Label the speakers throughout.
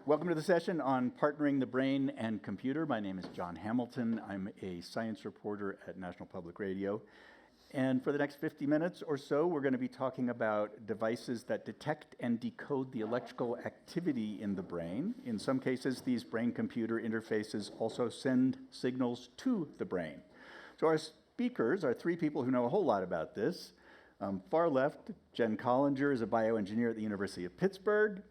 Speaker 1: Welcome to the session on partnering the brain and computer. My name is John Hamilton. I'm a science reporter at National Public Radio. And for the next 50 minutes or so, we're going to be talking about devices that detect and decode the electrical activity in the brain. In some cases, these brain-computer interfaces also send signals to the brain. So our speakers are three people who know a whole lot about this. Far left, Jen Collinger is a bioengineer at the University of Pittsburgh.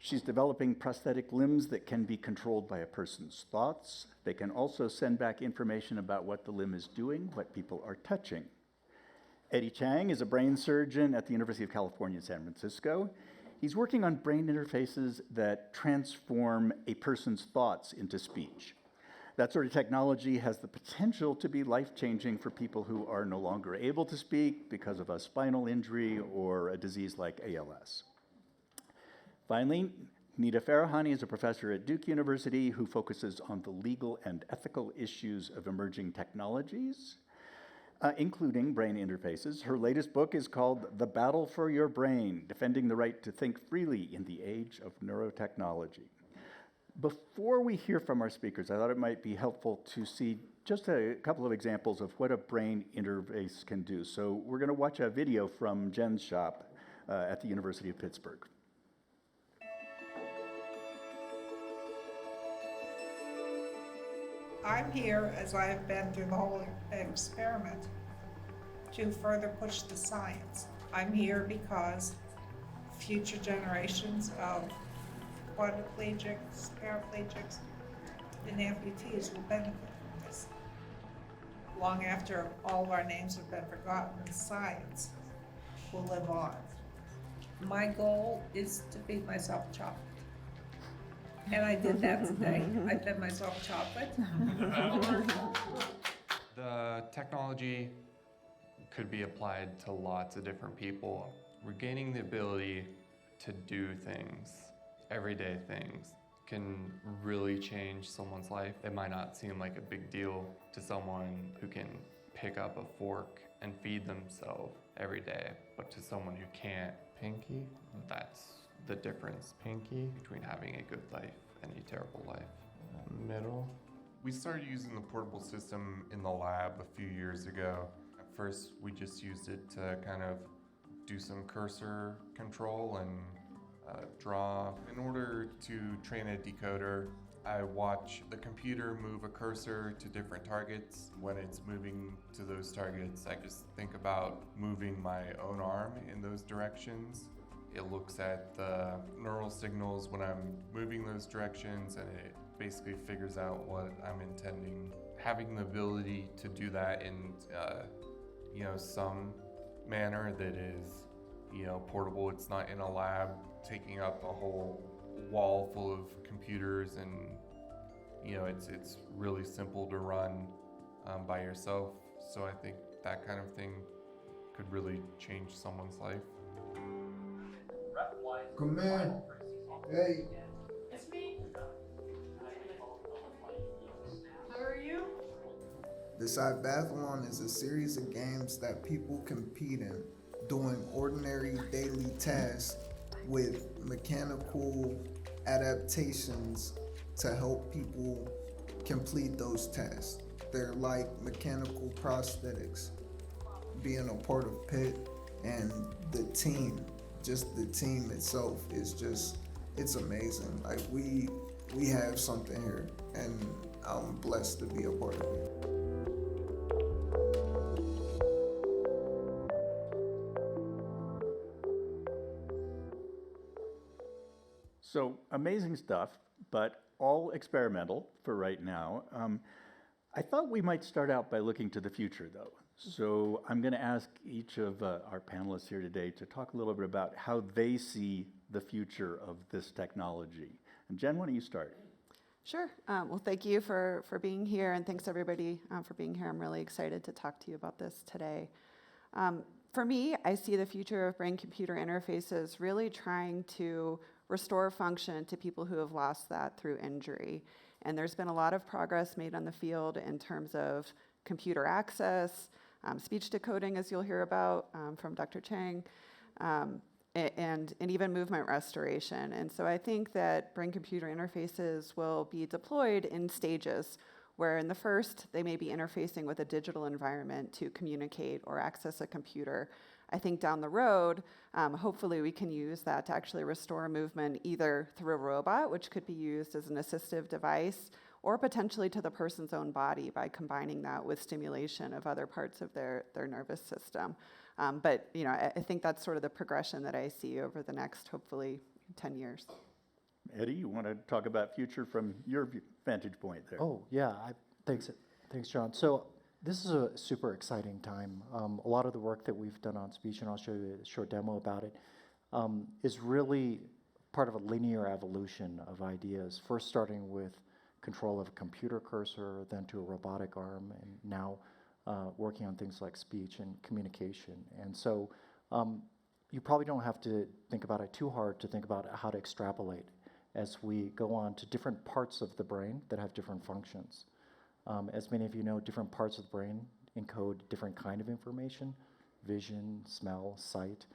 Speaker 1: She's developing prosthetic limbs that can be controlled by a person's thoughts. They can also send back information about what the limb is doing, what people are touching. Eddie Chang is a brain surgeon at the University of California, San Francisco. He's working on brain interfaces that transform a person's thoughts into speech. That sort of technology has the potential to be life-changing for people who are no longer able to speak because of a spinal injury or a disease like ALS. Finally, Nita Farahani is a professor at Duke University who focuses on the legal and ethical issues of emerging technologies, including brain interfaces. Her latest book is called The Battle for Your Brain, Defending the Right to Think Freely in the Age of Neurotechnology. Before we hear from our speakers, I thought it might be helpful to see just a couple of examples of what a brain interface can do. So we're going to watch a video from Jen's shop at the University of Pittsburgh.
Speaker 2: I'm here, as I have been through the whole experiment, to further push the science. I'm here because future generations of quadriplegics, paraplegics, and amputees will benefit from this. Long after all of our names have been forgotten, science will live on. My goal is to feed myself chocolate. And I did that today. I fed myself chocolate.
Speaker 3: The technology could be applied to lots of different people. Regaining the ability to do things, everyday things, can really change someone's life. It might not seem like a big deal to someone who can pick up a fork and feed themselves every day, but to someone who can't, pinky, that's the difference, pinky, between having a good life and a terrible life. Middle. We started using the portable system in the lab a few years ago. At first, we just used it to kind of do some cursor control and draw. In order to train a decoder, I watch the computer move a cursor to different targets. When it's moving to those targets, I just think about moving my own arm in those directions. It looks at the neural signals when I'm moving those directions, and it basically figures out what I'm intending. Having the ability to do that in some manner that is portable. It's not in a lab taking up a whole wall full of computers, and it's really simple to run by yourself. So I think that kind of thing could really change someone's life.
Speaker 4: Come in. Hey.
Speaker 5: It's me. How are you?
Speaker 4: The Cybathlon is a series of games that people compete in, doing ordinary daily tasks with mechanical adaptations to help people complete those tasks. They're like mechanical prosthetics. Being a part of PIT and the team, just the team itself is it's amazing. Like we have something here, and I'm blessed to be a part of it.
Speaker 1: So amazing stuff, but all experimental for right now. I thought we might start out by looking to the future, though. So I'm going to ask each of our panelists here today to talk a little bit about how they see the future of this technology. And Jen, why don't you start?
Speaker 6: Sure. Well, thank you for being here, and thanks everybody for being here. I'm really excited to talk to you about this today. For me, I see the future of brain-computer interfaces really trying to restore function to people who have lost that through injury. And there's been a lot of progress made on the field in terms of computer access, speech decoding, as you'll hear about from Dr. Chang, and even movement restoration. And so I think that brain-computer interfaces will be deployed in stages, where in the first, they may be interfacing with a digital environment to communicate or access a computer. I think down the road, hopefully we can use that to actually restore movement either through a robot, which could be used as an assistive device, or potentially to the person's own body by combining that with stimulation of other parts of their nervous system. But I think that's sort of the progression that I see over the next, hopefully, 10 years.
Speaker 1: Eddie, you want to talk about future from your vantage point there?
Speaker 7: Oh, yeah. Thanks, John. So this is a super exciting time. A lot of the work that we've done on speech, and I'll show you a short demo about it, is really part of a linear evolution of ideas, first starting with control of a computer cursor, then to a robotic arm, and now working on things like speech and communication. And so you probably don't have to think about it too hard to think about how to extrapolate as we go on to different parts of the brain that have different functions. As many of you know, different parts of the brain encode different kind of information: vision, smell, sight,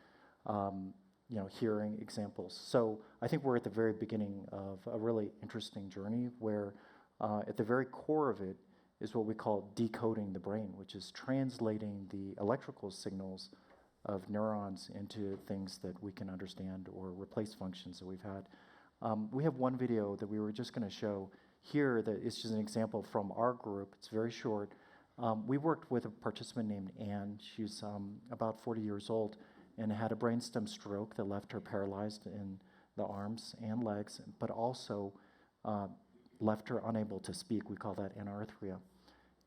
Speaker 7: hearing, examples. So I think we're at the very beginning of a really interesting journey where at the very core of it is what we call decoding the brain, which is translating the electrical signals of neurons into things that we can understand or replace functions that we've had. We have one video that we were just going to show here that is just an example from our group. It's very short. We worked with a participant named Anne. She's about 40 years old and had a brainstem stroke that left her paralyzed in the arms and legs, but also left her unable to speak. We call that anarrhythmia.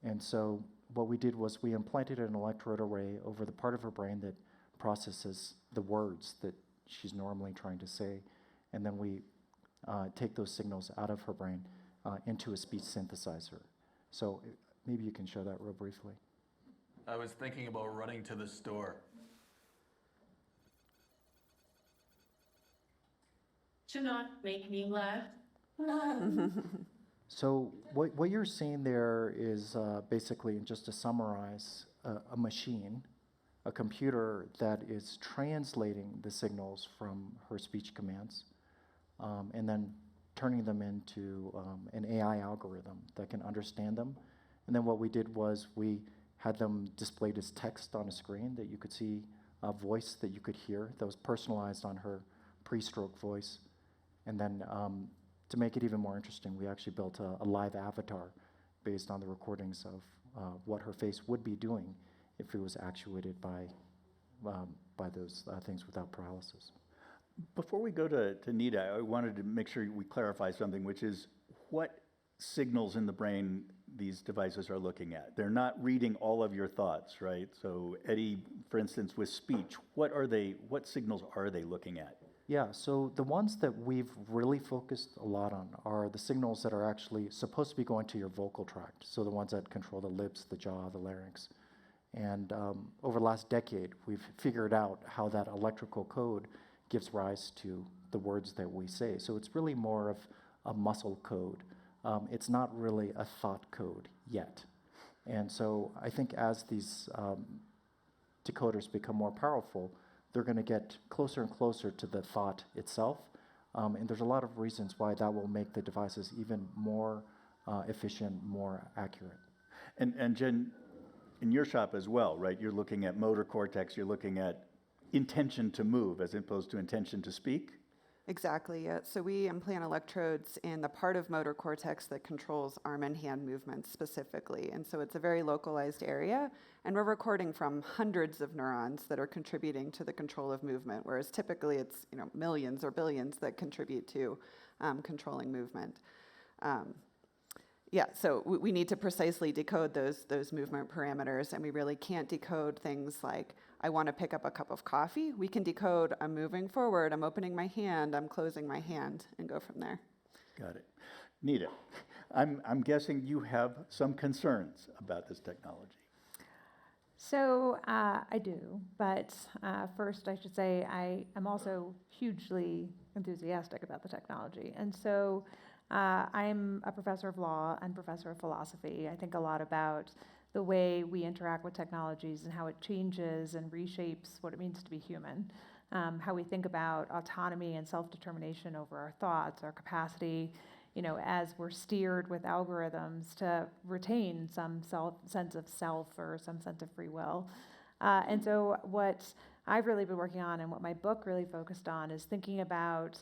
Speaker 7: And so what we did was we implanted an electrode array over the part of her brain that processes the words that she's normally trying to say, and then we take those signals out of her brain into a speech synthesizer. So maybe you can show that real briefly.
Speaker 8: I was thinking about running to the store.
Speaker 5: To not make me laugh.
Speaker 7: So what you're seeing there is basically, just to summarize, a machine, a computer that is translating the signals from her speech commands and then turning them into an AI algorithm that can understand them. And then what we did was we had them displayed as text on a screen that you could see, a voice that you could hear that was personalized on her pre-stroke voice. And then to make it even more interesting, we actually built a live avatar based on the recordings of what her face would be doing if it was actuated by those things without paralysis.
Speaker 1: Before we go to Nita, I wanted to make sure we clarify something, which is what signals in the brain these devices are looking at. They're not reading all of your thoughts, right? So Eddie, for instance, with speech, what signals are they looking at?
Speaker 7: Yeah, so the ones that we've really focused a lot on are the signals that are actually supposed to be going to your vocal tract, so the ones that control the lips, the jaw, the larynx. And over the last decade, we've figured out how that electrical code gives rise to the words that we say. So it's really more of a muscle code. It's not really a thought code yet. And so I think as these decoders become more powerful, they're going to get closer and closer to the thought itself. And there's a lot of reasons why that will make the devices even more efficient, more accurate.
Speaker 1: And Jen, in your shop as well, right? You're looking at motor cortex, you're looking at intention to move as opposed to intention to speak?
Speaker 6: Exactly, yeah. So we implant electrodes in the part of motor cortex that controls arm and hand movements specifically. And so it's a very localized area, and we're recording from hundreds of neurons that are contributing to the control of movement, whereas typically it's millions or billions that contribute to controlling movement. So we need to precisely decode those movement parameters, and we really can't decode things like, I want to pick up a cup of coffee. We can decode, I'm moving forward, I'm opening my hand, I'm closing my hand, and go from there.
Speaker 1: Got it. Nita, I'm guessing you have some concerns about this technology.
Speaker 9: So I do, but first I should say I am also hugely enthusiastic about the technology. And so I'm a professor of law and professor of philosophy. I think a lot about the way we interact with technologies and how it changes and reshapes what it means to be human. how we think about autonomy and self-determination over our thoughts, our capacity, as we're steered with algorithms to retain some sense of self or some sense of free will. And so what I've really been working on and what my book really focused on is thinking about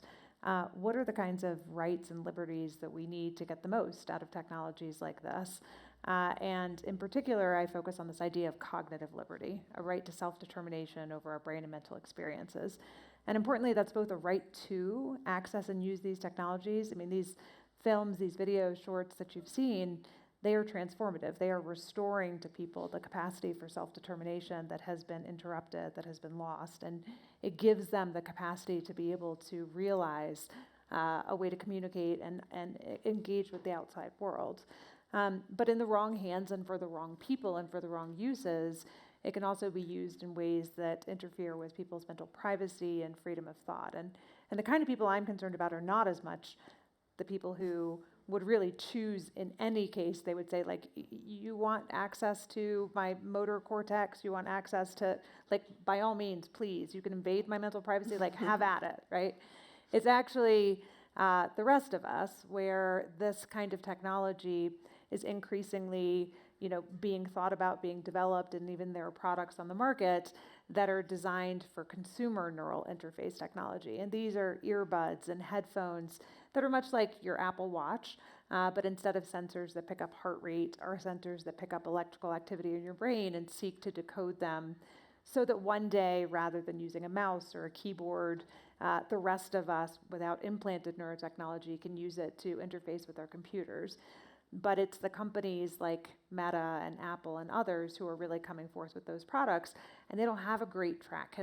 Speaker 9: what are the kinds of rights and liberties that we need to get the most out of technologies like this. And in particular, I focus on this idea of cognitive liberty, a right to self-determination over our brain and mental experiences. And importantly, that's both a right to access and use these technologies. I mean, these films, these video shorts that you've seen, they are transformative. They are restoring to people the capacity for self-determination that has been interrupted, that has been lost. And it gives them the capacity to be able to realize a way to communicate and engage with the outside world. But in the wrong hands and for the wrong people and for the wrong uses, it can also be used in ways that interfere with people's mental privacy and freedom of thought. And the kind of people I'm concerned about are not as much the people who would really choose in any case. They would say, like, you want access to my motor cortex, you want access to, like, by all means, please, you can invade my mental privacy, like, have at it, right? It's actually the rest of us where this kind of technology is increasingly, being thought about, being developed, and even there are products on the market that are designed for consumer neural interface technology. And these are earbuds and headphones that are much like your Apple Watch, but instead of sensors that pick up heart rate, are sensors that pick up electrical activity in your brain and seek to decode them so that one day, rather than using a mouse or a keyboard, the rest of us, without implanted neurotechnology, can use it to interface with our computers. But it's the companies like Meta and Apple and others who are really coming forth with those products, and they don't have a great track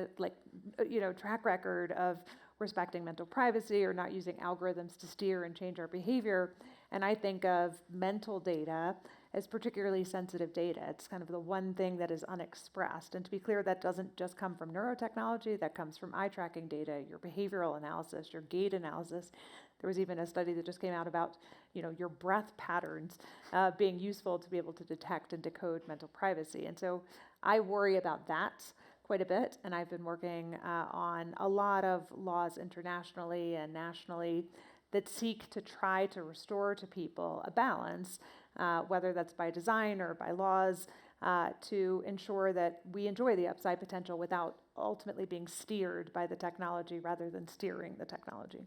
Speaker 9: record of respecting mental privacy or not using algorithms to steer and change our behavior. And I think of mental data as particularly sensitive data. It's kind of the one thing that is unexpressed. And to be clear, that doesn't just come from neurotechnology, that comes from eye tracking data, your behavioral analysis, your gait analysis. There was even a study that just came out about, your breath patterns being useful to be able to detect and decode mental privacy. And so I worry about that quite a bit, and I've been working on a lot of laws internationally and nationally that seek to try to restore to people a balance, whether that's by design or by laws, to ensure that we enjoy the upside potential without ultimately being steered by the technology rather than steering the technology.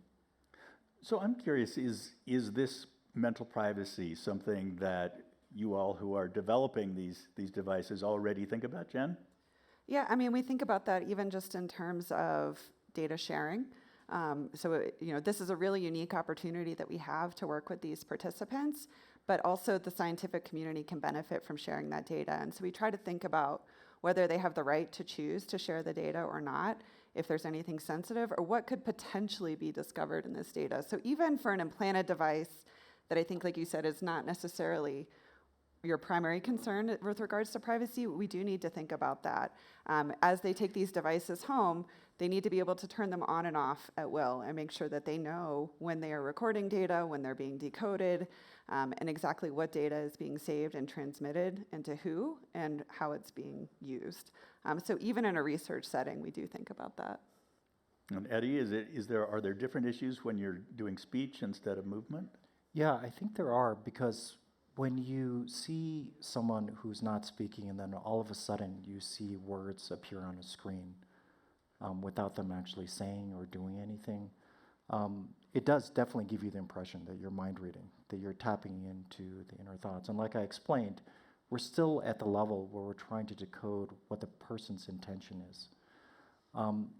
Speaker 1: So I'm curious, is this mental privacy something that you all who are developing these devices already think about, Jen?
Speaker 6: Yeah, I mean, we think about that even just in terms of data sharing. This is a really unique opportunity that we have to work with these participants, but also the scientific community can benefit from sharing that data. And so we try to think about whether they have the right to choose to share the data or not, if there's anything sensitive, or what could potentially be discovered in this data. So even for an implanted device that I think, like you said, is not necessarily your primary concern with regards to privacy, we do need to think about that. As they take these devices home, they need to be able to turn them on and off at will and make sure that they know when they are recording data, when they're being decoded, and exactly what data is being saved and transmitted and to who and how it's being used. So even in a research setting, we do think about that.
Speaker 1: And Eddie, are there different issues when you're doing speech instead of movement?
Speaker 7: Yeah, I think there are, because when you see someone who's not speaking and then all of a sudden you see words appear on a screen without them actually saying or doing anything, it does definitely give you the impression that you're mind reading, that you're tapping into the inner thoughts. And like I explained, we're still at the level where we're trying to decode what the person's intention is.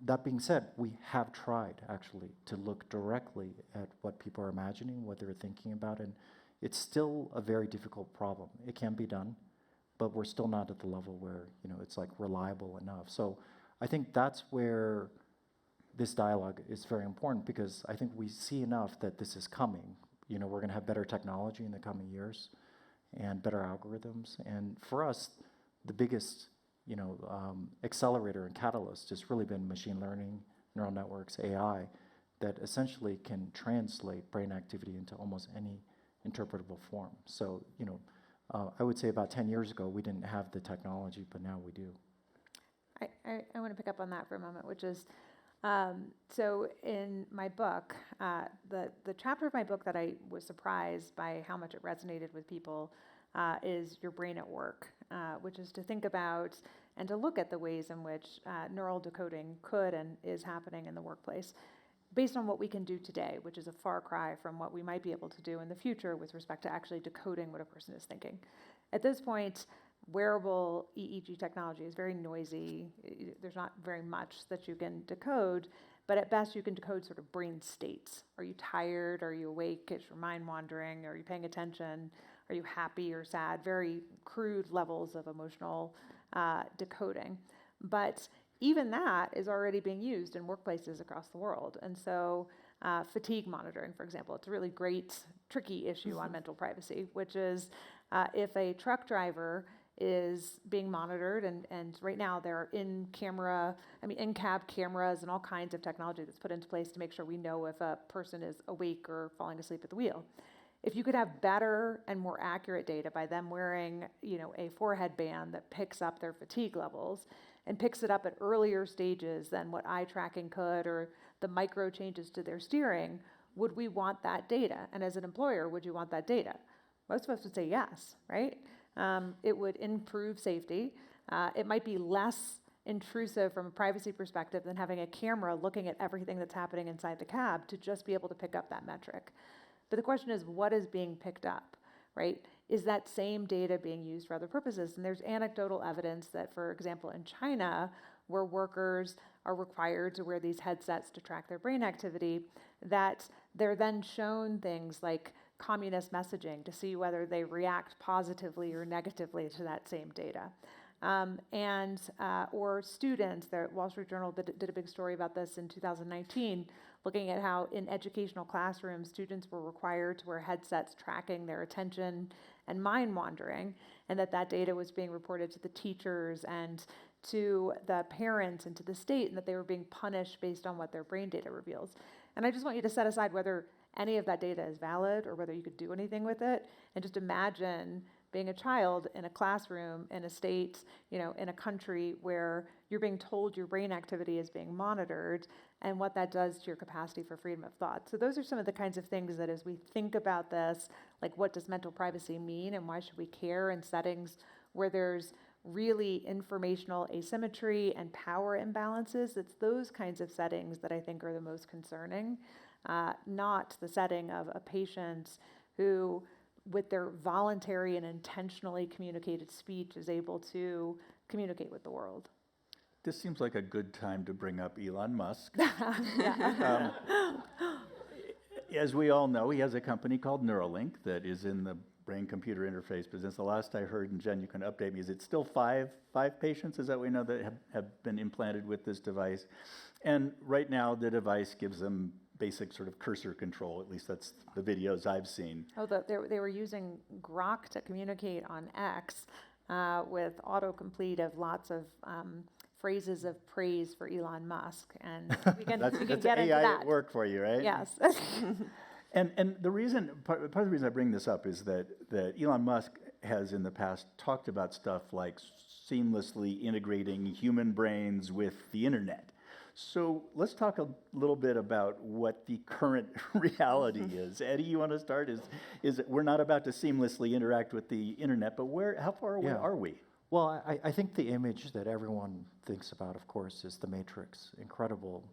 Speaker 7: That being said, we have tried actually to look directly at what people are imagining, what they're thinking about, and it's still a very difficult problem. It can be done, but we're still not at the level where it's like reliable enough. So I think that's where this dialogue is very important, because I think we see enough that this is coming. We're going to have better technology in the coming years and better algorithms. And for us, the biggest accelerator and catalyst has really been machine learning, neural networks, AI, that essentially can translate brain activity into almost any interpretable form. So, I would say about 10 years ago, we didn't have the technology, but now we do.
Speaker 9: I want to pick up on that for a moment, which is, So in my book, the chapter of my book that I was surprised by how much it resonated with people is Your Brain at Work, which is to think about and to look at the ways in which neural decoding could and is happening in the workplace based on what we can do today, which is a far cry from what we might be able to do in the future with respect to actually decoding what a person is thinking. At this point, wearable EEG technology is very noisy. There's not very much that you can decode, but at best you can decode sort of brain states. Are you tired? Are you awake? Is your mind wandering? Are you paying attention? Are you happy or sad? Very crude levels of emotional decoding. But even that is already being used in workplaces across the world. And so fatigue monitoring, for example, it's a really great, tricky issue on mental privacy, which is if a truck driver is being monitored, and right now there are in-cab cameras and all kinds of technology that's put into place to make sure we know if a person is awake or falling asleep at the wheel. If you could have better and more accurate data by them wearing, a forehead band that picks up their fatigue levels and picks it up at earlier stages than what eye tracking could, or the micro changes to their steering, would we want that data? And as an employer, would you want that data? Most of us would say yes, right? It would improve safety. It might be less intrusive from a privacy perspective than having a camera looking at everything that's happening inside the cab to just be able to pick up that metric. But the question is, what is being picked up, right? Is that same data being used for other purposes? And there's anecdotal evidence that, for example, in China, where workers are required to wear these headsets to track their brain activity, that they're then shown things like communist messaging to see whether they react positively or negatively to that same data. Or students, the Wall Street Journal did a big story about this in 2019, looking at how in educational classrooms, students were required to wear headsets tracking their attention and mind wandering, and that data was being reported to the teachers and to the parents and to the state, and that they were being punished based on what their brain data reveals. And I just want you to set aside whether any of that data is valid or whether you could do anything with it, and just imagine being a child in a classroom in a state, in a country where you're being told your brain activity is being monitored, and what that does to your capacity for freedom of thought. So those are some of the kinds of things that as we think about this, like what does mental privacy mean and why should we care in settings where there's really informational asymmetry and power imbalances, it's those kinds of settings that I think are the most concerning, not the setting of a patient who, with their voluntary and intentionally communicated speech, is able to communicate with the world.
Speaker 1: This seems like a good time to bring up Elon Musk. As we all know, he has a company called Neuralink that is in the brain-computer interface business. The last I heard, and Jen, you can update me, is it still five patients, is that we know, that have been implanted with this device? And right now, the device gives them basic sort of cursor control, at least that's the videos I've seen.
Speaker 9: Oh, they were using Grok to communicate on X with autocomplete of lots of phrases of praise for Elon Musk, and we can
Speaker 1: that's
Speaker 9: get
Speaker 1: AI
Speaker 9: into that.
Speaker 1: At work for you, right?
Speaker 9: Yes.
Speaker 1: And the reason, part of the reason I bring this up is that Elon Musk has in the past talked about stuff like seamlessly integrating human brains with the internet. So let's talk a little bit about what the current reality is. Eddie, you want to start? Is we're not about to seamlessly interact with the internet, but how far away are we?
Speaker 7: Well, I think the image that everyone thinks about, of course, is The Matrix. Incredible,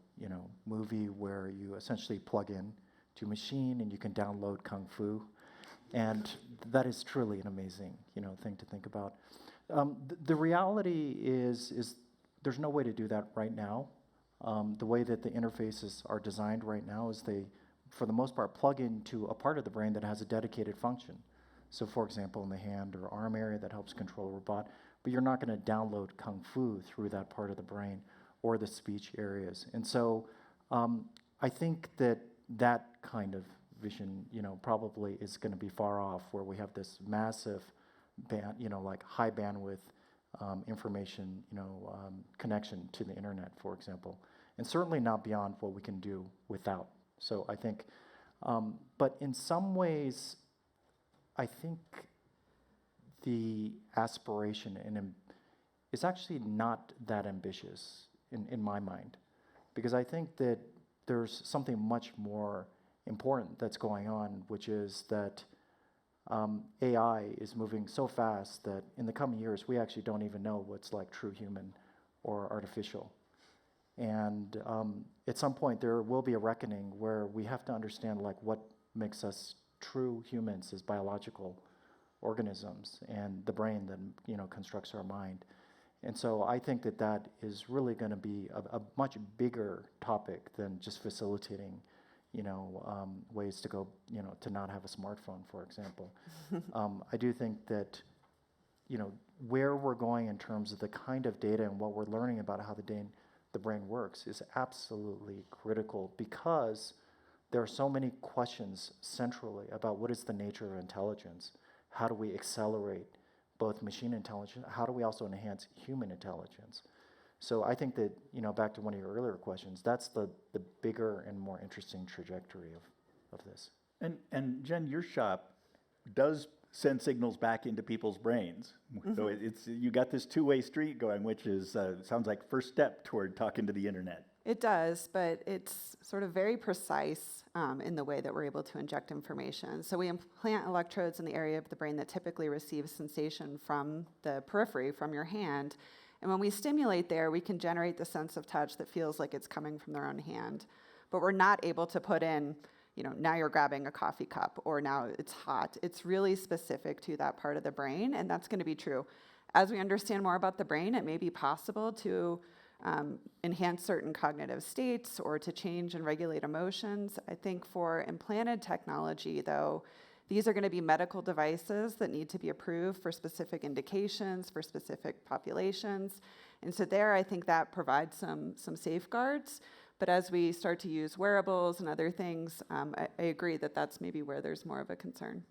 Speaker 7: movie where you essentially plug in to a machine and you can download Kung Fu. And that is truly an amazing, thing to think about. The reality is there's no way to do that right now. The way that the interfaces are designed right now is they, for the most part, plug into a part of the brain that has a dedicated function. So, for example, in the hand or arm area that helps control a robot, but you're not going to download Kung Fu through that part of the brain or the speech areas. And so I think that kind of vision, probably is going to be far off, where we have this massive like high bandwidth information, connection to the internet, for example, and certainly not beyond what we can do without. So I think, but in some ways, I think the aspiration is actually not that ambitious in my mind, because I think that there's something much more important that's going on, which is that AI is moving so fast that in the coming years, we actually don't even know what's like true human or artificial. And at some point, there will be a reckoning where we have to understand like what makes us true humans as biological organisms and the brain that constructs our mind. And so I think that that is really going to be a much bigger topic than just facilitating ways to go, to not have a smartphone, for example. I do think that, where we're going in terms of the kind of data and what we're learning about how the brain works is absolutely critical, because there are so many questions centrally about what is the nature of intelligence, how do we accelerate both machine intelligence, how do we also enhance human intelligence? So I think that, back to one of your earlier questions, that's the bigger and more interesting trajectory of this.
Speaker 1: And Jen, your shop does send signals back into people's brains. Mm-hmm. So you got this two-way street going, which is sounds like first step toward talking to the internet.
Speaker 6: It does, but it's sort of very precise in the way that we're able to inject information. So we implant electrodes in the area of the brain that typically receives sensation from the periphery, from your hand. And when we stimulate there, we can generate the sense of touch that feels like it's coming from their own hand. But we're not able to put in, now you're grabbing a coffee cup, or now it's hot. It's really specific to that part of the brain, and that's going to be true. As we understand more about the brain, it may be possible to enhance certain cognitive states or to change and regulate emotions. I think for implanted technology, though, these are going to be medical devices that need to be approved for specific indications, for specific populations. And so there, I think that provides some safeguards. But as we start to use wearables and other things, I agree that that's maybe where there's more of a concern.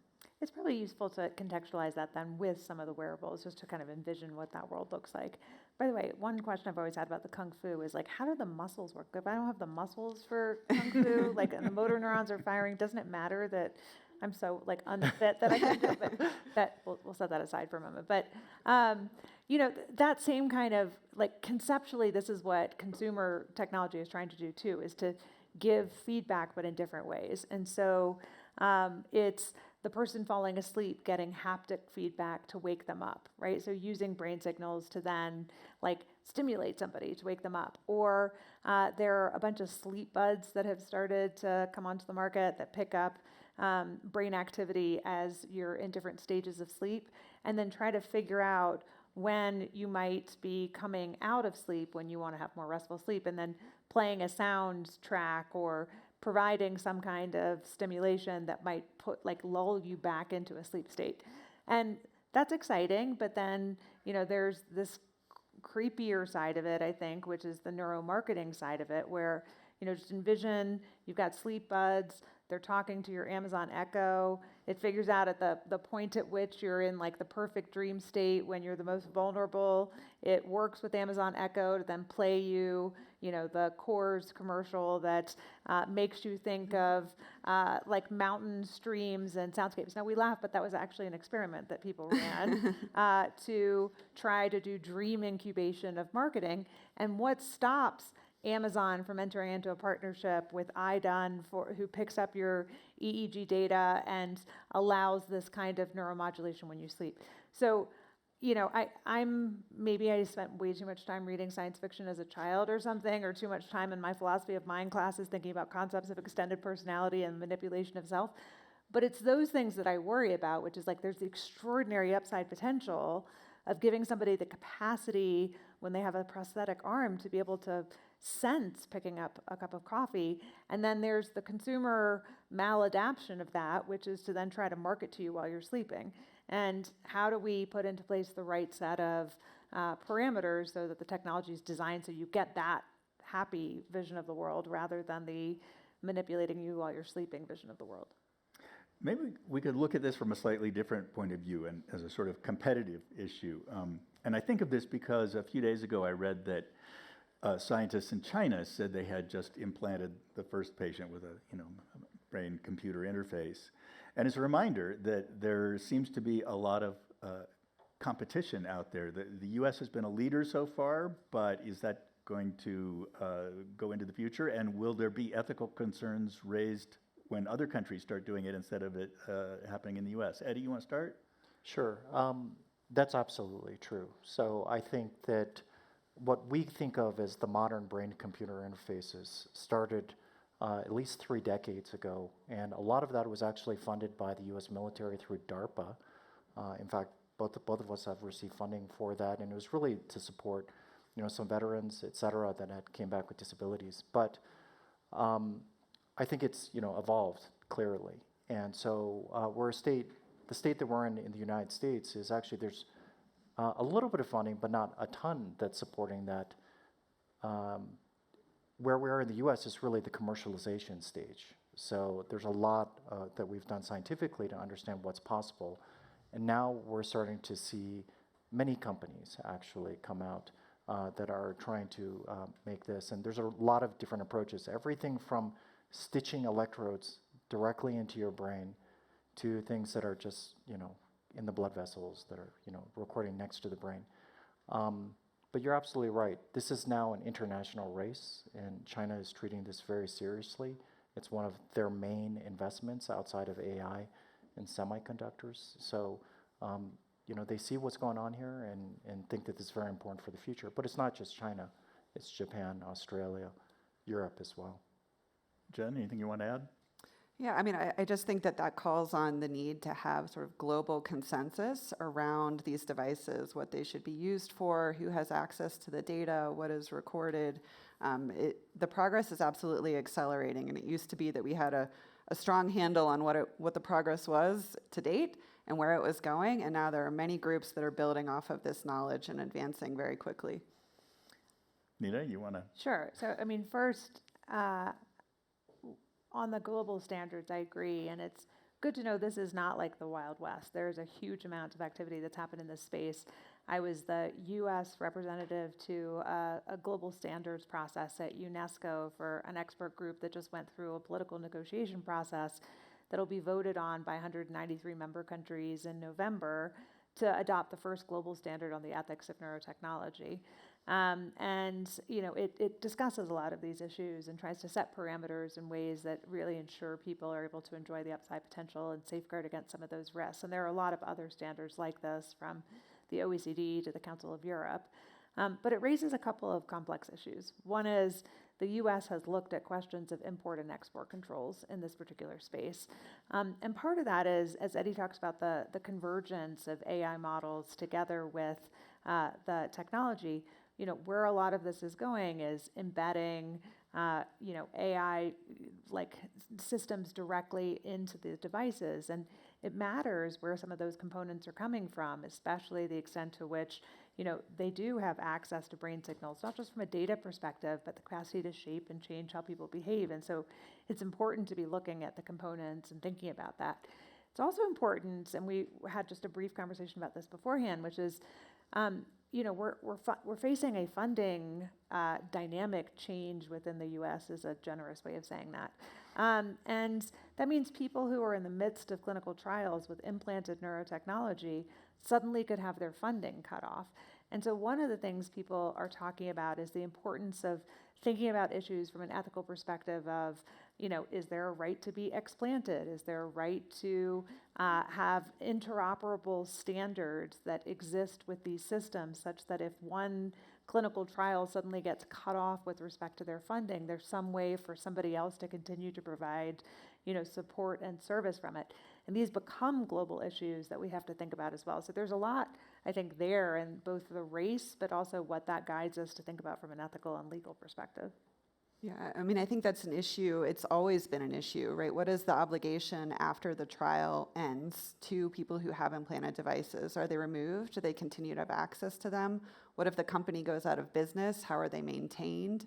Speaker 9: It's probably useful to contextualize that then with some of the wearables, just to kind of envision what that world looks like. By the way, one question I've always had about the Kung Fu is like, how do the muscles work? If I don't have the muscles for Kung Fu, and the motor neurons are firing, doesn't it matter that I'm so unfit that I can do it? But we'll set that aside for a moment. But that same kind of conceptually, this is what consumer technology is trying to do too, is to give feedback but in different ways. And so it's the person falling asleep getting haptic feedback to wake them up, right? So using brain signals to then stimulate somebody to wake them up. Or there are a bunch of sleep buds that have started to come onto the market that pick up brain activity as you're in different stages of sleep, and then try to figure out when you might be coming out of sleep when you want to have more restful sleep, and then playing a sound track or providing some kind of stimulation that might lull you back into a sleep state. And that's exciting, but then, there's this creepier side of it, I think, which is the neuromarketing side of it, where, just envision you've got sleep buds, they're talking to your Amazon Echo. It figures out at the point at which you're in the perfect dream state when you're the most vulnerable. It works with Amazon Echo to then play you, the Coors commercial that makes you think of mountain streams and soundscapes. Now we laugh, but that was actually an experiment that people ran to try to do dream incubation of marketing. And what stops Amazon from entering into a partnership with iDone, who picks up your EEG data and allows this kind of neuromodulation when you sleep. So, maybe I spent way too much time reading science fiction as a child or something, or too much time in my philosophy of mind classes thinking about concepts of extended personality and manipulation of self. But it's those things that I worry about, which is there's the extraordinary upside potential of giving somebody the capacity when they have a prosthetic arm to be able to sense picking up a cup of coffee. And then there's the consumer maladaption of that, which is to then try to market to you while you're sleeping. And how do we put into place the right set of parameters so that the technology is designed so you get that happy vision of the world rather than the manipulating you while you're sleeping vision of the world?
Speaker 1: Maybe we could look at this from a slightly different point of view and as a sort of competitive issue. And I think of this because a few days ago I read that scientists in China said they had just implanted the first patient with a brain-computer interface. And it's a reminder that there seems to be a lot of competition out there. The U.S. has been a leader so far, but is that going to go into the future? And will there be ethical concerns raised when other countries start doing it instead of it happening in the US? Eddie, you want to start?
Speaker 7: Sure. That's absolutely true. So I think that what we think of as the modern brain-computer interfaces started at least 3 decades ago, and a lot of that was actually funded by the U.S. military through DARPA. In fact, both of us have received funding for that, and it was really to support, some veterans, et cetera, that came back with disabilities. But I think it's, evolved clearly, and so the state that we're in the United States is actually there's a little bit of funding, but not a ton that's supporting that. Where we are in the U.S. is really the commercialization stage. So there's a lot that we've done scientifically to understand what's possible. And now we're starting to see many companies actually come out that are trying to make this. And there's a lot of different approaches, everything from stitching electrodes directly into your brain to things that are just, in the blood vessels that are, recording next to the brain. But you're absolutely right. This is now an international race, and China is treating this very seriously. It's one of their main investments outside of AI and semiconductors. So, they see what's going on here and think that this is very important for the future. But it's not just China. It's Japan, Australia, Europe as well.
Speaker 1: Jen, anything you want to add?
Speaker 6: Yeah, I just think that calls on the need to have sort of global consensus around these devices, what they should be used for, who has access to the data, what is recorded. The progress is absolutely accelerating, and it used to be that we had a strong handle on what the progress was to date and where it was going, and now there are many groups that are building off of this knowledge and advancing very quickly.
Speaker 1: Nina, you want to?
Speaker 9: Sure. So, first, on the global standards, I agree, and it's good to know this is not like the Wild West. There's a huge amount of activity that's happened in this space. I was the U.S. representative to a global standards process at UNESCO for an expert group that just went through a political negotiation process that'll be voted on by 193 member countries in November to adopt the first global standard on the ethics of neurotechnology. It discusses a lot of these issues and tries to set parameters in ways that really ensure people are able to enjoy the upside potential and safeguard against some of those risks. And there are a lot of other standards like this, from the OECD to the Council of Europe. But it raises a couple of complex issues. One is the U.S. has looked at questions of import and export controls in this particular space. And part of that is, as Eddie talks about, the convergence of AI models together with the technology. Where a lot of this is going is embedding, AI like systems directly into the devices. And it matters where some of those components are coming from, especially the extent to which, they do have access to brain signals, not just from a data perspective, but the capacity to shape and change how people behave. And so it's important to be looking at the components and thinking about that. It's also important, and we had just a brief conversation about this beforehand, which is, we're facing a funding dynamic change within the U.S. is a generous way of saying that. And that means people who are in the midst of clinical trials with implanted neurotechnology suddenly could have their funding cut off. And so one of the things people are talking about is the importance of thinking about issues from an ethical perspective of, is there a right to be explanted? Is there a right to have interoperable standards that exist with these systems such that if one clinical trial suddenly gets cut off with respect to their funding, there's some way for somebody else to continue to provide, support and service from it. And these become global issues that we have to think about as well. So there's a lot, I think, there in both the race, but also what that guides us to think about from an ethical and legal perspective.
Speaker 6: Yeah, I think that's an issue. It's always been an issue, right? What is the obligation after the trial ends to people who have implanted devices? Are they removed? Do they continue to have access to them? What if the company goes out of business? How are they maintained?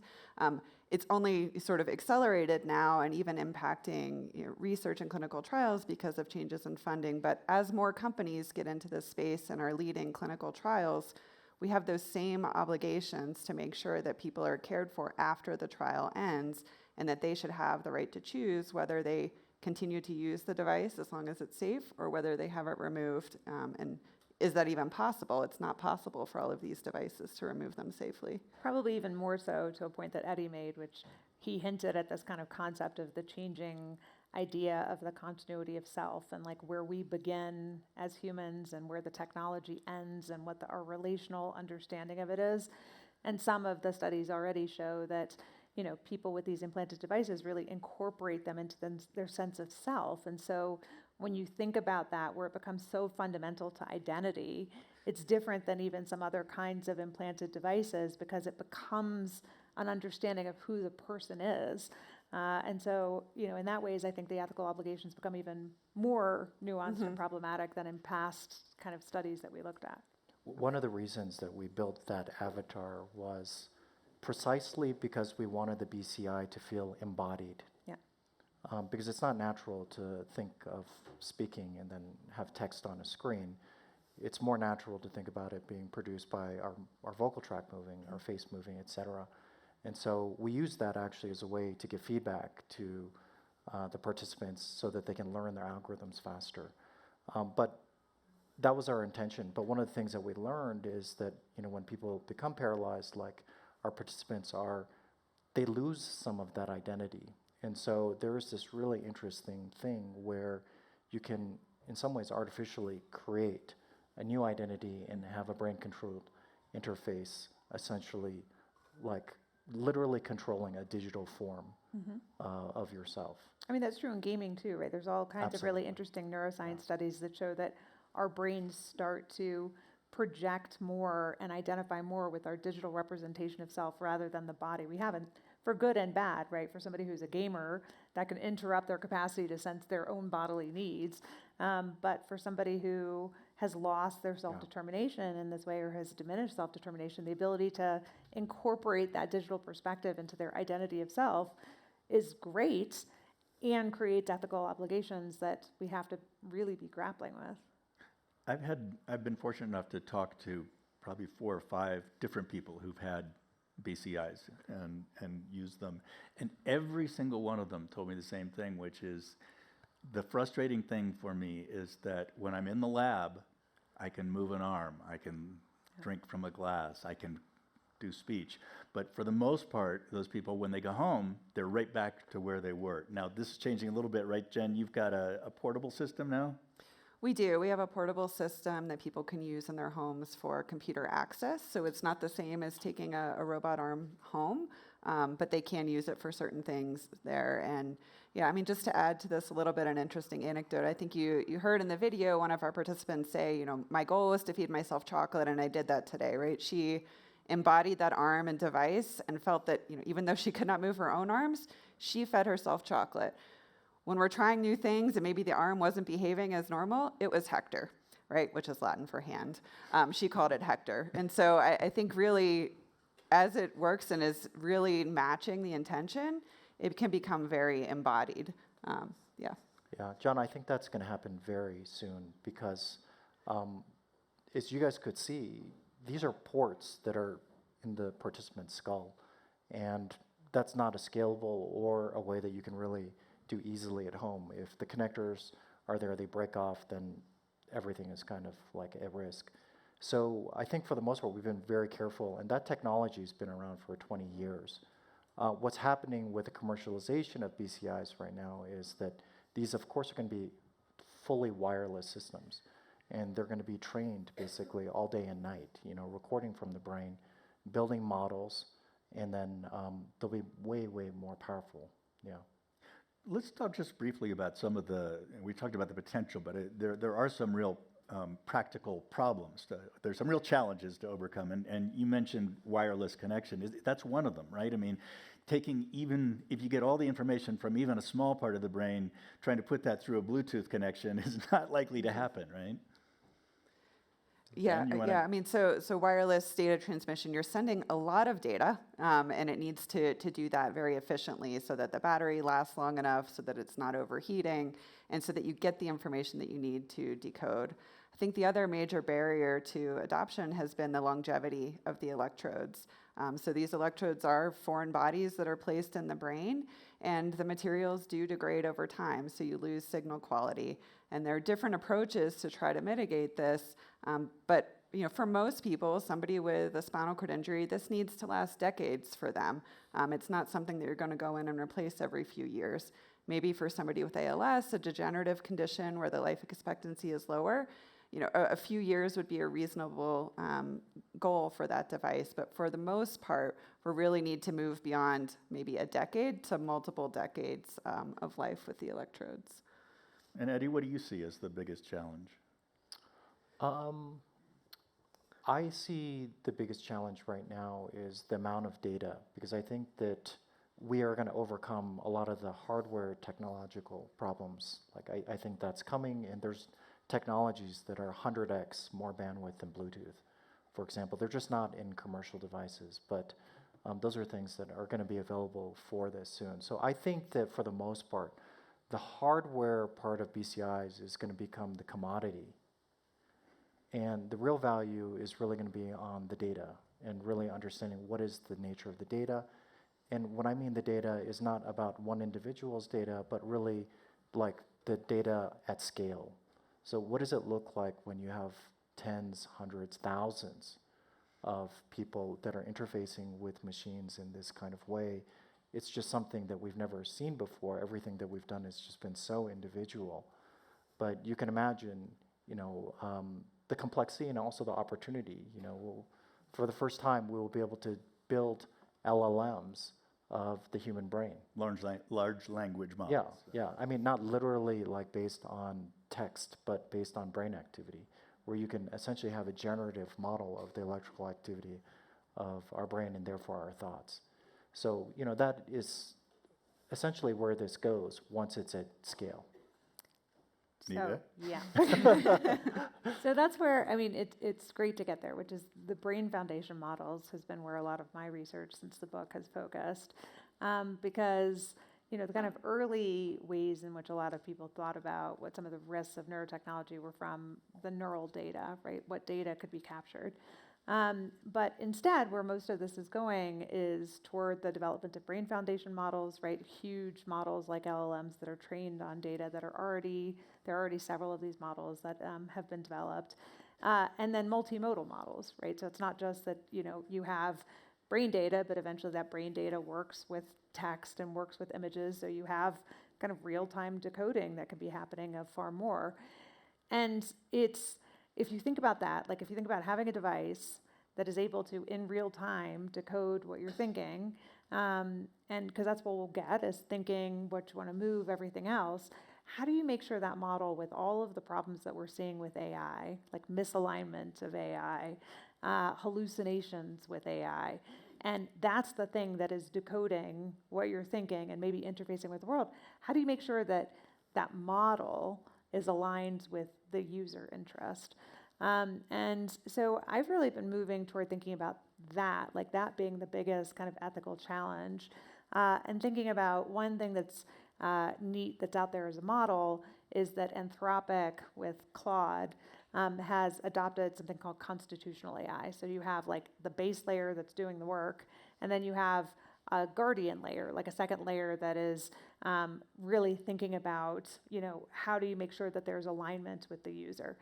Speaker 6: It's only sort of accelerated now and even impacting research and clinical trials because of changes in funding. But as more companies get into this space and are leading clinical trials, we have those same obligations to make sure that people are cared for after the trial ends and that they should have the right to choose whether they continue to use the device as long as it's safe or whether they have it removed. And is that even possible? It's not possible for all of these devices to remove them safely.
Speaker 9: Probably even more so to a point that Eddie made, which he hinted at this kind of concept of the changing idea of the continuity of self and like where we begin as humans and where the technology ends and what our relational understanding of it is. And some of the studies already show that, you know, people with these implanted devices really incorporate them into their sense of self. And so when you think about that, where it becomes so fundamental to identity, it's different than even some other kinds of implanted devices because it becomes an understanding of who the person is. And so, you know, in that ways, I think the ethical obligations become even more nuanced and problematic than in past kind of studies that we looked at.
Speaker 7: One of the reasons that we built that avatar was precisely because we wanted the BCI to feel embodied.
Speaker 9: Yeah.
Speaker 7: Because it's not natural to think of speaking and then have text on a screen. It's more natural to think about it being produced by our vocal tract moving, our face moving, etc. And so we use that actually as a way to give feedback to the participants so that they can learn their algorithms faster. But that was our intention. But one of the things that we learned is that, you know, when people become paralyzed, like our participants are, they lose some of that identity. And so there is this really interesting thing where you can, in some ways, artificially create a new identity and have a brain-controlled interface, essentially, like literally controlling a digital form of yourself.
Speaker 9: I mean, that's true in gaming too, right? There's all kinds of really interesting neuroscience studies that show that our brains start to project more and identify more with our digital representation of self rather than the body. We haven't, for good and bad, right? For somebody who's a gamer, that can interrupt their capacity to sense their own bodily needs. But for somebody who has lost their self-determination in this way or has diminished self-determination, the ability to incorporate that digital perspective into their identity of self is great and creates ethical obligations that we have to really be grappling with.
Speaker 1: I've been fortunate enough to talk to probably 4 or 5 different people who've had BCIs and used them. And every single one of them told me the same thing, which is the frustrating thing for me is that when I'm in the lab, I can move an arm, I can drink from a glass, I can do speech. But for the most part, those people, when they go home, they're right back to where they were. Now, this is changing a little bit, right, Jen? You've got a portable system now?
Speaker 6: We do. We have a portable system that people can use in their homes for computer access. So it's not the same as taking a robot arm home, but they can use it for certain things there. And yeah, I mean, just to add to this a little bit, an interesting anecdote, I think you heard in the video one of our participants say, you know, my goal was to feed myself chocolate, and I did that today, right? She embodied that arm and device and felt that, you know, even though she could not move her own arms, she fed herself chocolate. When we're trying new things and maybe the arm wasn't behaving as normal, it was Hector, right, which is Latin for hand. She called it Hector. And so I think really, as it works and is really matching the intention, it can become very embodied. Yeah,
Speaker 7: John, I think that's going to happen very soon because, as you guys could see, these are ports that are in the participant's skull. And that's not a scalable or a way that you can really do easily at home. If the connectors are there, they break off, then everything is kind of like at risk. So I think for the most part, we've been very careful, and that technology has been around for 20 years. What's happening with the commercialization of BCIs right now is that these, of course, are going to be fully wireless systems, and they're going to be trained basically all day and night, you know, recording from the brain, building models, and then they'll be way, way more powerful. Yeah.
Speaker 1: Let's talk just briefly about some of we talked about the potential, but there are some real practical problems. There's some real challenges to overcome, and you mentioned wireless connection. That's one of them, right? I mean, even if you get all the information from even a small part of the brain, trying to put that through a Bluetooth connection is not likely to happen, right?
Speaker 6: Yeah, I mean, so wireless data transmission, you're sending a lot of data, and it needs to do that very efficiently so that the battery lasts long enough, so that it's not overheating, and so that you get the information that you need to decode. I think the other major barrier to adoption has been the longevity of the electrodes. So these electrodes are foreign bodies that are placed in the brain, and the materials do degrade over time, so you lose signal quality. And there are different approaches to try to mitigate this, but for most people, somebody with a spinal cord injury, this needs to last decades for them. It's not something that you're going to go in and replace every few years. Maybe for somebody with ALS, a degenerative condition where the life expectancy is lower, a few years would be a reasonable goal for that device. But for the most part, we really need to move beyond maybe a decade to multiple decades of life with the electrodes.
Speaker 1: And Eddie, what do you see as the biggest challenge?
Speaker 7: I see the biggest challenge right now is the amount of data, because I think that we are going to overcome a lot of the hardware technological problems. Like I think that's coming, and there's technologies that are 100x more bandwidth than Bluetooth, for example. They're just not in commercial devices, but those are things that are going to be available for this soon. So I think that for the most part, the hardware part of BCIs is going to become the commodity. And the real value is really going to be on the data and really understanding what is the nature of the data. And what I mean the data is not about one individual's data, but really like the data at scale. So what does it look like when you have tens, hundreds, thousands of people that are interfacing with machines in this kind of way? It's just something that we've never seen before. Everything that we've done has just been so individual. But you can imagine, the complexity and also the opportunity. For the first time, we will be able to build LLMs of the human brain.
Speaker 1: Large language models.
Speaker 7: Yeah. I mean, not literally like based on text, but based on brain activity, where you can essentially have a generative model of the electrical activity of our brain and therefore our thoughts. So, that is essentially where this goes once it's at scale.
Speaker 1: Nita?
Speaker 9: Yeah. So that's where, it's great to get there, which is the brain foundation models has been where a lot of my research since the book has focused. Because, the kind of early ways in which a lot of people thought about what some of the risks of neurotechnology were from the neural data, right? What data could be captured. But instead, where most of this is going is toward the development of brain foundation models, right? Huge models like LLMs that are trained on data that there are already several of these models that have been developed. And then multimodal models, right? So it's not just that, you have brain data, but eventually that brain data works with text and works with images. So you have kind of real-time decoding that could be happening of far more. And if you think about that, like if you think about having a device that is able to, in real time, decode what you're thinking, and because that's what we'll get is thinking, what you want to move, everything else, how do you make sure that model with all of the problems that we're seeing with AI, like misalignment of AI, hallucinations with AI, and that's the thing that is decoding what you're thinking and maybe interfacing with the world, how do you make sure that that model is aligned with the user interest? And so I've really been moving toward thinking about that, like that being the biggest kind of ethical challenge, and thinking about one thing that's neat that's out there as a model is that Anthropic with Claude has adopted something called constitutional AI. So you have like the base layer that's doing the work, and then you have a guardian layer, like a second layer that is really thinking about, how do you make sure that there's alignment with the user?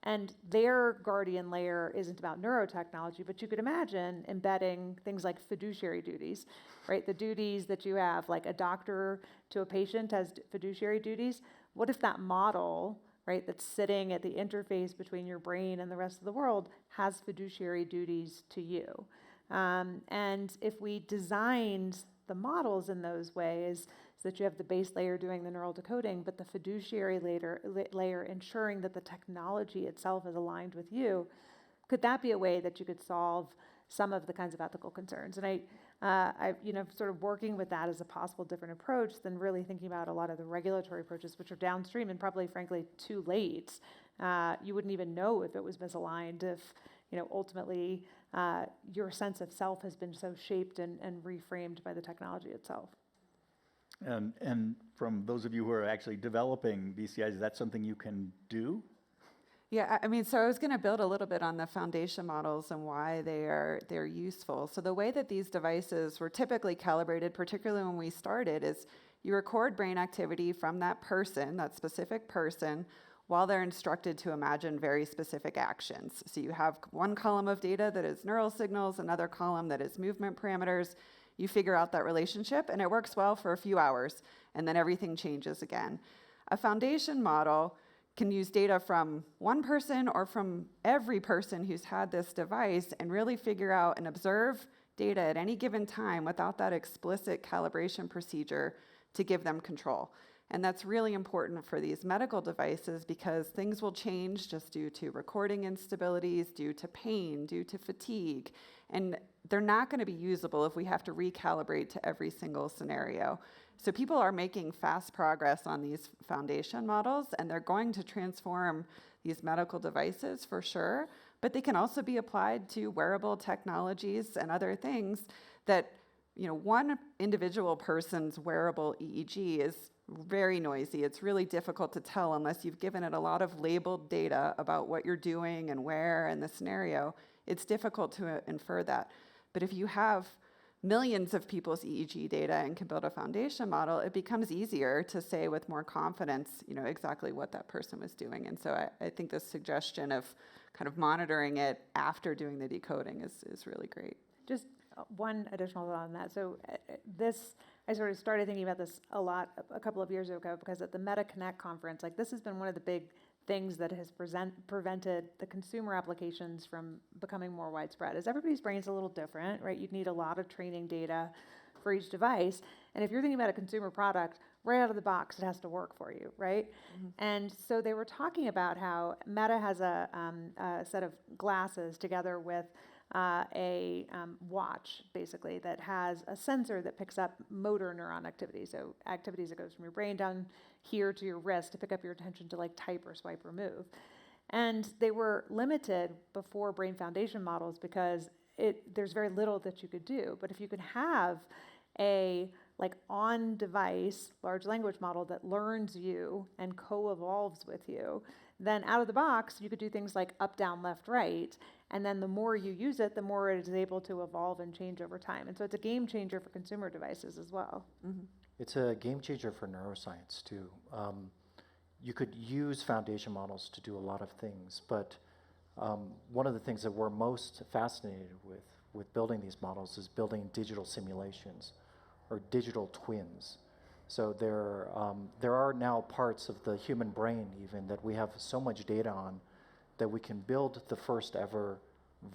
Speaker 9: And their guardian layer isn't about neurotechnology, but you could imagine embedding things like fiduciary duties, right? The duties that you have, like a doctor to a patient has fiduciary duties. What if that model, right, that's sitting at the interface between your brain and the rest of the world has fiduciary duties to you? And if we designed the models in those ways, so that you have the base layer doing the neural decoding, but the fiduciary layer ensuring that the technology itself is aligned with you, could that be a way that you could solve some of the kinds of ethical concerns? And I sort of working with that as a possible different approach than really thinking about a lot of the regulatory approaches, which are downstream and probably, frankly, too late. You wouldn't even know if it was misaligned if, ultimately your sense of self has been so shaped and reframed by the technology itself.
Speaker 1: And from those of you who are actually developing BCIs, is that something you can do?
Speaker 6: Yeah, so I was going to build a little bit on the foundation models and why they're useful. So the way that these devices were typically calibrated, particularly when we started, is You record brain activity from that person, that specific person, while they're instructed to imagine very specific actions. So you have one column of data that is neural signals, another column that is movement parameters. You figure out that relationship, and it works well for a few hours, and then everything changes again. A foundation model can use data from one person or from every person who's had this device and really figure out and observe data at any given time without that explicit calibration procedure to give them control. And that's really important for these medical devices because things will change just due to recording instabilities, due to pain, due to fatigue. And they're not going to be usable if we have to recalibrate to every single scenario. So people are making fast progress on these foundation models, and they're going to transform these medical devices for sure. But they can also be applied to wearable technologies and other things that, one individual person's wearable EEG is very noisy. It's really difficult to tell unless you've given it a lot of labeled data about what you're doing and where and the scenario. It's difficult to infer that. But if you have millions of people's EEG data and can build a foundation model, it becomes easier to say with more confidence, exactly what that person was doing. And so I think this suggestion of kind of monitoring it after doing the decoding is really great.
Speaker 9: Just one additional thought on that. So I sort of started thinking about this a lot a couple of years ago because at the MetaConnect conference, this has been one of the big things that has prevented the consumer applications from becoming more widespread. As everybody's brain's a little different, right? You'd need a lot of training data for each device. And if you're thinking about a consumer product, right out of the box, it has to work for you, right? Mm-hmm. And so they were talking about how Meta has a set of glasses together with a watch, basically, that has a sensor that picks up motor neuron activity. So activities that goes from your brain down here to your wrist to pick up your attention to type or swipe or move. And they were limited before brain foundation models because there's very little that you could do. But if you could have a on-device large language model that learns you and co-evolves with you, then out of the box, you could do things like up, down, left, right. And then the more you use it, the more it is able to evolve and change over time. And so it's a game changer for consumer devices as well. Mm-hmm.
Speaker 7: It's a game changer for neuroscience, too. You could use foundation models to do a lot of things, but one of the things that we're most fascinated with building these models is building digital simulations or digital twins. So there are now parts of the human brain even that we have so much data on that we can build the first ever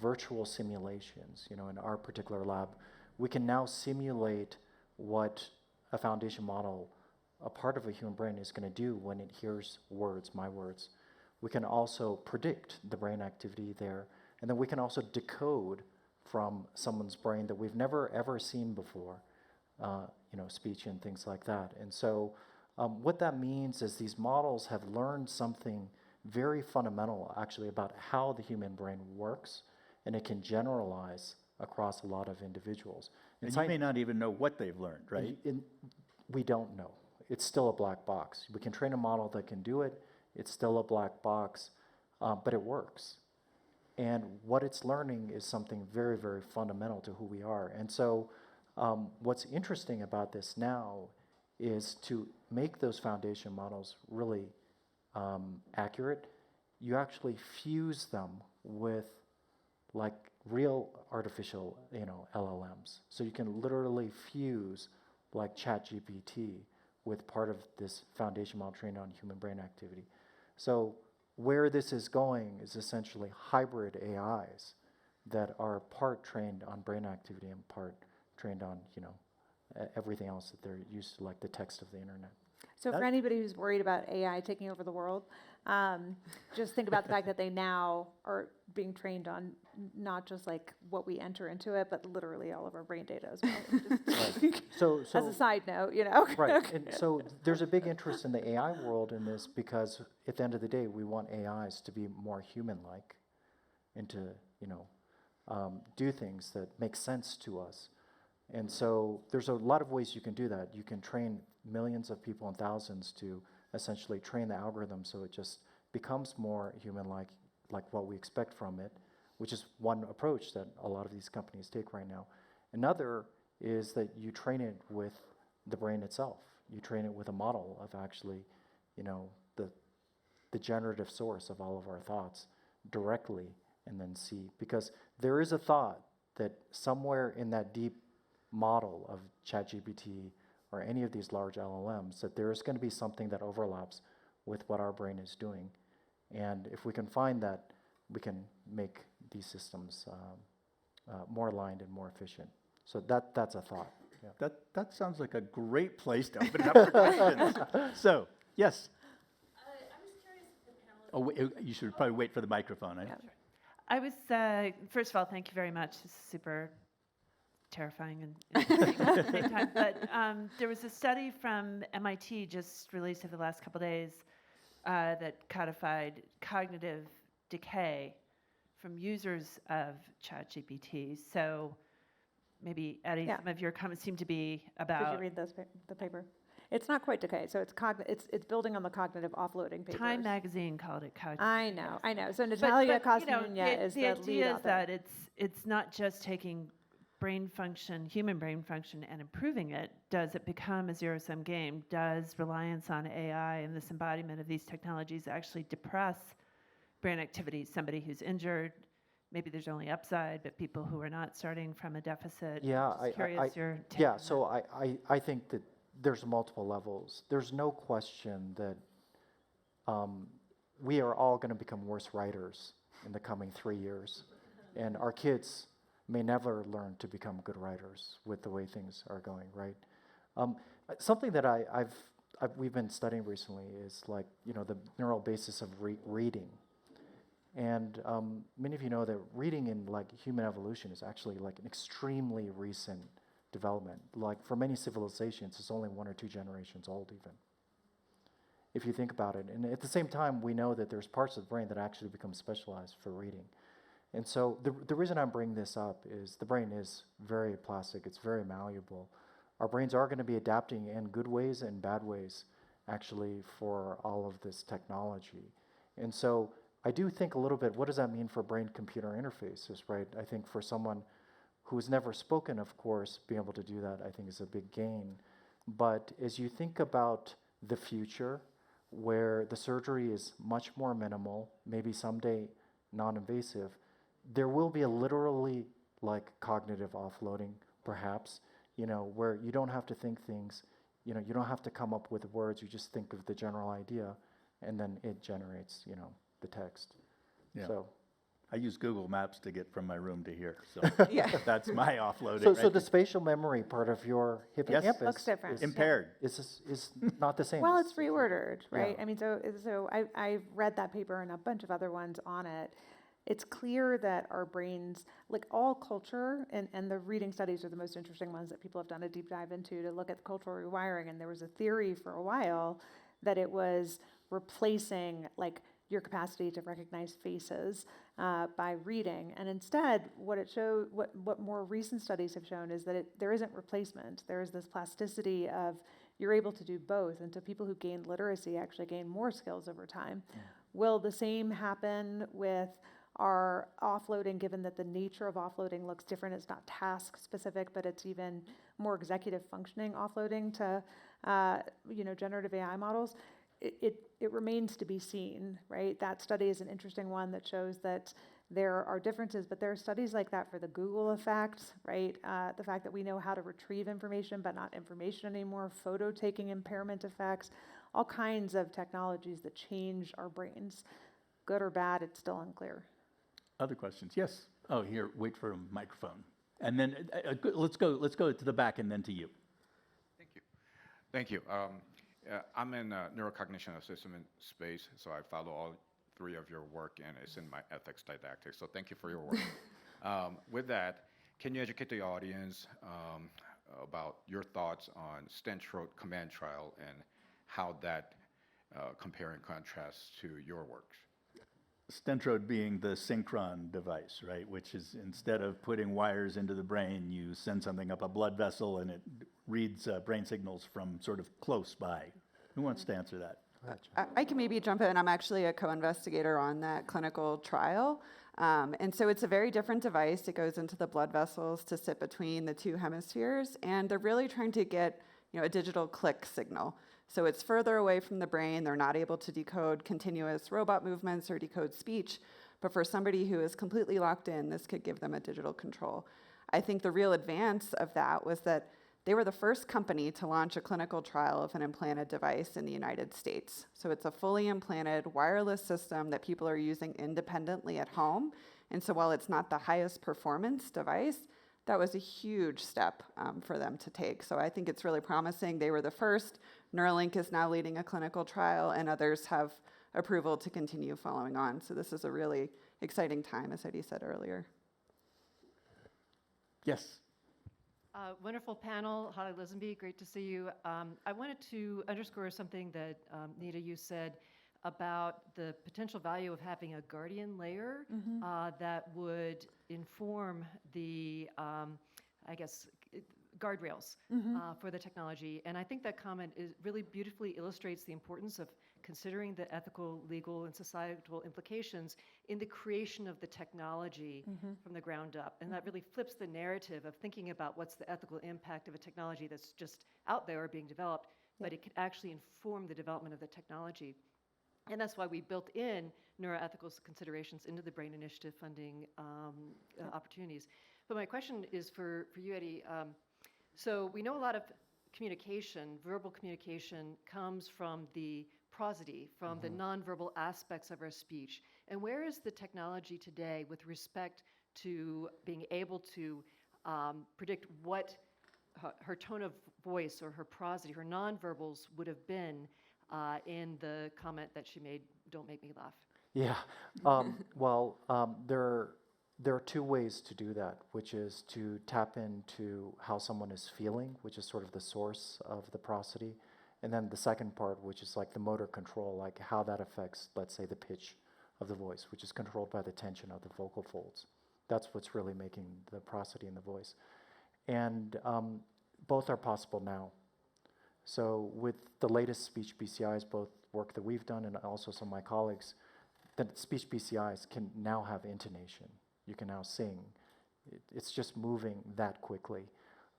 Speaker 7: virtual simulations. In our particular lab, we can now simulate what a foundation model, a part of a human brain, is going to do when it hears words, my words. We can also predict the brain activity there, and then we can also decode from someone's brain that we've never ever seen before, speech and things like that. And so what that means is these models have learned something very fundamental, actually, about how the human brain works, and it can generalize across a lot of individuals.
Speaker 1: And you may not even know what they've learned, right?
Speaker 7: We don't know. It's still a black box. We can train a model that can do it. It's still a black box, but it works. And what it's learning is something very, very fundamental to who we are. And so what's interesting about this now is to make those foundation models really accurate. You actually fuse them with real artificial, LLMs. So you can literally fuse ChatGPT with part of this foundation model trained on human brain activity. So where this is going is essentially hybrid AIs that are part trained on brain activity and part trained on, everything else that they're used to, like the text of the internet.
Speaker 9: So for anybody who's worried about AI taking over the world, just think about the fact that they now are being trained on not just what we enter into it, but literally all of our brain data as well.
Speaker 7: Right. So
Speaker 9: as a side note,
Speaker 7: Right. And so there's a big interest in the AI world in this because at the end of the day, we want AIs to be more human-like and to, do things that make sense to us. And so there's a lot of ways you can do that. You can train millions of people and thousands to essentially train the algorithm so it just becomes more human-like, like what we expect from it, which is one approach that a lot of these companies take right now. Another is that you train it with the brain itself. you train it with a model of actually, the generative source of all of our thoughts directly, and then see. Because there is a thought that somewhere in that deep model of ChatGPT or any of these large LLMs, that there is going to be something that overlaps with what our brain is doing. And if we can find that, we can make these systems more aligned and more efficient. So that's a thought. Yeah.
Speaker 1: That sounds like a great place to open up for questions. So, yes.
Speaker 5: I was curious if the panel.
Speaker 1: Oh, you should probably wait for the microphone. Eh?
Speaker 10: I was, first of all, thank you very much. This is super terrifying and interesting at the same time. But there was a study from MIT just released over the last couple days that codified cognitive decay from users of ChatGPT. So maybe, Eddie,
Speaker 9: Yeah.
Speaker 10: some of your comments seem to be
Speaker 9: Did
Speaker 10: about
Speaker 9: you read the paper? It's not quite decay, so it's building on the cognitive offloading papers.
Speaker 10: Time Magazine called it cognitive.
Speaker 9: I know. So
Speaker 10: But,
Speaker 9: Natalia
Speaker 10: you know,
Speaker 9: Kosmiunia is
Speaker 10: the
Speaker 9: the lead
Speaker 10: idea is
Speaker 9: author.
Speaker 10: that it's not just taking brain function, human brain function, and improving it. Does it become a zero-sum game? Does reliance on AI and this embodiment of these technologies actually depress brain activity? Somebody who's injured, maybe there's only upside, but people who are not starting from a deficit.
Speaker 7: Yeah,
Speaker 10: Just curious your take
Speaker 7: yeah.
Speaker 10: on
Speaker 7: So I think that there's multiple levels. There's no question that we are all going to become worse writers in the coming 3 years, and our kids may never learn to become good writers with the way things are going. Right. Something that we've been studying recently is like the neural basis of reading. And many of you know that reading in like human evolution is actually like an extremely recent development. Like for many civilizations, it's only 1 or 2 generations old even, if you think about it. And at the same time, we know that there's parts of the brain that actually become specialized for reading. And so the reason I'm bringing this up is the brain is very plastic. It's very malleable. Our brains are going to be adapting in good ways and bad ways, actually, for all of this technology. And so I do think a little bit, what does that mean for brain-computer interfaces, right? I think for someone who's never spoken, of course, being able to do that, I think is a big gain. But as you think about the future, where the surgery is much more minimal, maybe someday non-invasive, there will be a literally like cognitive offloading, perhaps, where you don't have to think things, you don't have to come up with words, you just think of the general idea, and then it generates, the text.
Speaker 1: Yeah.
Speaker 7: So
Speaker 1: I use Google Maps to get from my room to here, so
Speaker 6: Yeah.
Speaker 1: that's my offloading.
Speaker 7: So
Speaker 1: right
Speaker 7: the spatial memory part of your hippocampus
Speaker 9: Looks different.
Speaker 7: is
Speaker 1: impaired.
Speaker 7: is not the same.
Speaker 9: Well, it's reordered, right?
Speaker 7: Yeah.
Speaker 9: I mean, so I've read that paper and a bunch of other ones on it. It's clear that our brains, like all culture, and the reading studies are the most interesting ones that people have done a deep dive into to look at cultural rewiring. And there was a theory for a while that it was replacing like your capacity to recognize faces by reading. And instead, what more recent studies have shown is that there isn't replacement. There is this plasticity of you're able to do both. And so people who gain literacy actually gain more skills over time. Yeah. Will the same happen with our offloading, given that the nature of offloading looks different? It's not task specific, but it's even more executive functioning offloading to generative AI models. It remains to be seen, right? That study is an interesting one that shows that there are differences, but there are studies like that for the Google effect, right? The fact that we know how to retrieve information, but not information anymore, photo taking impairment effects, all kinds of technologies that change our brains. Good or bad, it's still unclear.
Speaker 1: Other questions? Yes. Oh, here, wait for a microphone. And then let's go to the back and then to you.
Speaker 11: Thank you. I'm in neurocognition assessment space, so I follow all 3 of your work, and it's in my ethics didactics. So thank you for your work. With that, can you educate the audience about your thoughts on Stentrode command trial and how that compare and contrast to your works?
Speaker 1: Stentrode being the synchron device, right? Which is instead of putting wires into the brain, you send something up a blood vessel and it reads brain signals from sort of close by. Who wants to answer that?
Speaker 6: I can maybe jump in. I'm actually a co-investigator on that clinical trial. And so it's a very different device. It goes into the blood vessels to sit between the 2 hemispheres. And they're really trying to get a digital click signal. So it's further away from the brain. They're not able to decode continuous robot movements or decode speech. But for somebody who is completely locked in, this could give them a digital control. I think the real advance of that was that they were the first company to launch a clinical trial of an implanted device in the United States. So it's a fully implanted wireless system that people are using independently at home. And so while it's not the highest performance device, that was a huge step for them to take. So I think it's really promising. They were the first. Neuralink is now leading a clinical trial, and others have approval to continue following on. So this is a really exciting time, as Eddie said earlier.
Speaker 1: Yes.
Speaker 12: Wonderful panel. Holly Lisenby, great to see you. I wanted to underscore something that Nita, you said about the potential value of having a guardian layer that would inform the, guardrails for the technology. And I think that comment really beautifully illustrates the importance of considering the ethical, legal, and societal implications in the creation of the technology from the ground up. And that really flips the narrative of thinking about what's the ethical impact of a technology that's just out there or being developed, but it can actually inform the development of the technology. And that's why we built in neuroethical considerations into the Brain Initiative funding opportunities. But my question is for you, Eddie. So we know a lot of communication, verbal communication, comes from the prosody, from the nonverbal aspects of our speech. And where is the technology today with respect to being able to predict what her tone of voice or her prosody, her nonverbals would have been in the comment that she made, "Don't make me laugh"?
Speaker 7: Yeah. There are two ways to do that, which is to tap into how someone is feeling, which is sort of the source of the prosody. And then the second part, which is like the motor control, like how that affects, let's say, the pitch of the voice, which is controlled by the tension of the vocal folds. That's what's really making the prosody in the voice. And both are possible now. So with the latest speech BCIs, both work that we've done and also some of my colleagues, that speech BCIs can now have intonation. You can now sing. It's just moving that quickly.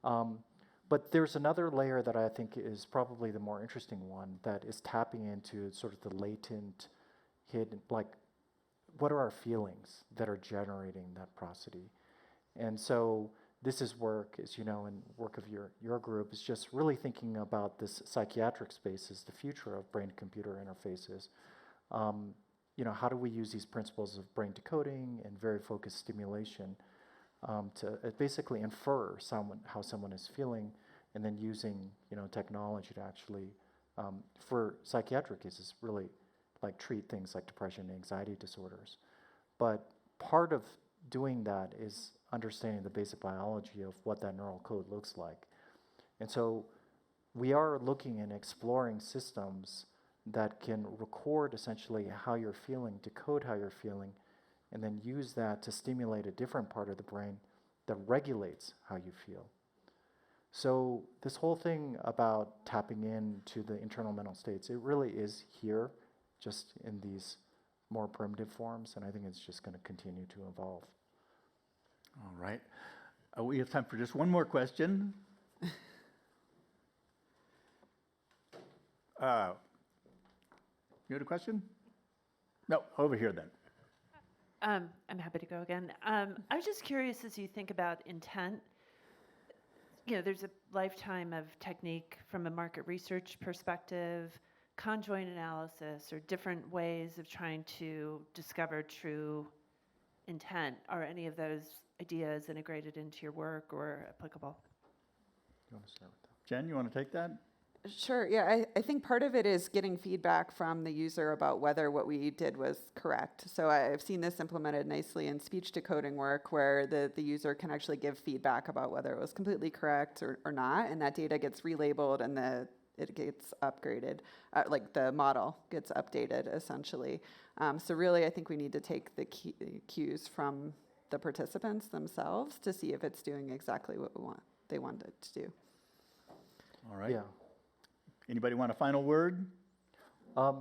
Speaker 7: But there's another layer that I think is probably the more interesting one that is tapping into sort of the latent, hidden, like what are our feelings that are generating that prosody? And so this is work, as you know, and work of your group is just really thinking about this psychiatric space as the future of brain-computer interfaces. How do we use these principles of brain decoding and very focused stimulation to basically infer how someone is feeling, and then using technology to actually, for psychiatric cases, really like treat things like depression and anxiety disorders. But part of doing that is understanding the basic biology of what that neural code looks like. And so we are looking and exploring systems that can record essentially how you're feeling, decode how you're feeling, and then use that to stimulate a different part of the brain that regulates how you feel. So this whole thing about tapping into the internal mental states, it really is here, just in these more primitive forms, and I think it's just going to continue to evolve.
Speaker 1: All right. We have time for just one more question. You had a question? No, over here then.
Speaker 10: I'm happy to go again. I was just curious, as you think about intent, there's a lifetime of technique from a market research perspective, conjoint analysis, or different ways of trying to discover true intent. Are any of those ideas integrated into your work or applicable?
Speaker 7: You want to start with that?
Speaker 1: Jen, you want to take that?
Speaker 6: Sure. Yeah, I think part of it is getting feedback from the user about whether what we did was correct. So I've seen this implemented nicely in speech decoding work where the user can actually give feedback about whether it was completely correct or not, and that data gets relabeled and it gets upgraded, like the model gets updated essentially. So really I think we need to take the cues from the participants themselves to see if it's doing exactly what they want it to do.
Speaker 1: All right.
Speaker 7: Yeah.
Speaker 1: Anybody want a final word?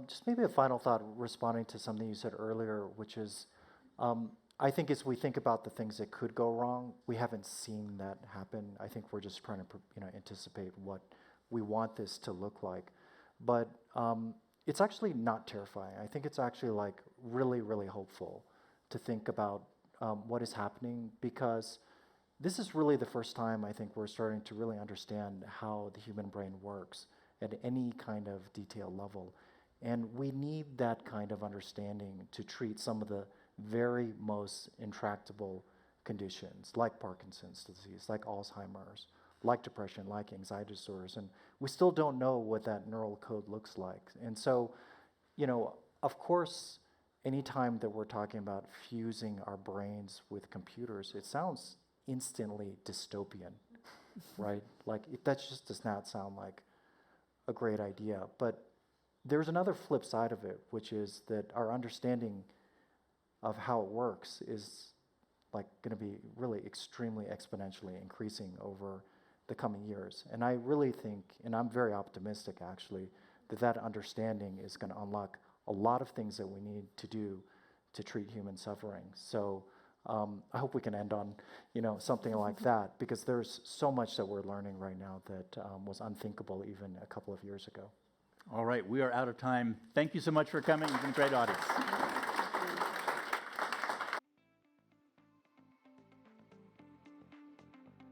Speaker 7: Just maybe a final thought responding to something you said earlier, which is I think as we think about the things that could go wrong, we haven't seen that happen. I think we're just trying to anticipate what we want this to look like. But it's actually not terrifying. I think it's actually like really, really hopeful to think about what is happening, because this is really the first time I think we're starting to really understand how the human brain works at any kind of detail level. And we need that kind of understanding to treat some of the very most intractable conditions, like Parkinson's disease, like Alzheimer's, like depression, like anxiety disorders. And we still don't know what that neural code looks like. And so, you know, of course, anytime that we're talking about fusing our brains with computers, it sounds instantly dystopian, right? Like, that just does not sound like a great idea. But there's another flip side of it, which is that our understanding of how it works is like going to be really extremely exponentially increasing over the coming years. And I really think, and I'm very optimistic actually, that that understanding is going to unlock a lot of things that we need to do to treat human suffering. So I hope we can end on, you know, something like that, because there's so much that we're learning right now that was unthinkable even a couple of years ago.
Speaker 1: All right, we are out of time. Thank you so much for coming. You've been a great audience.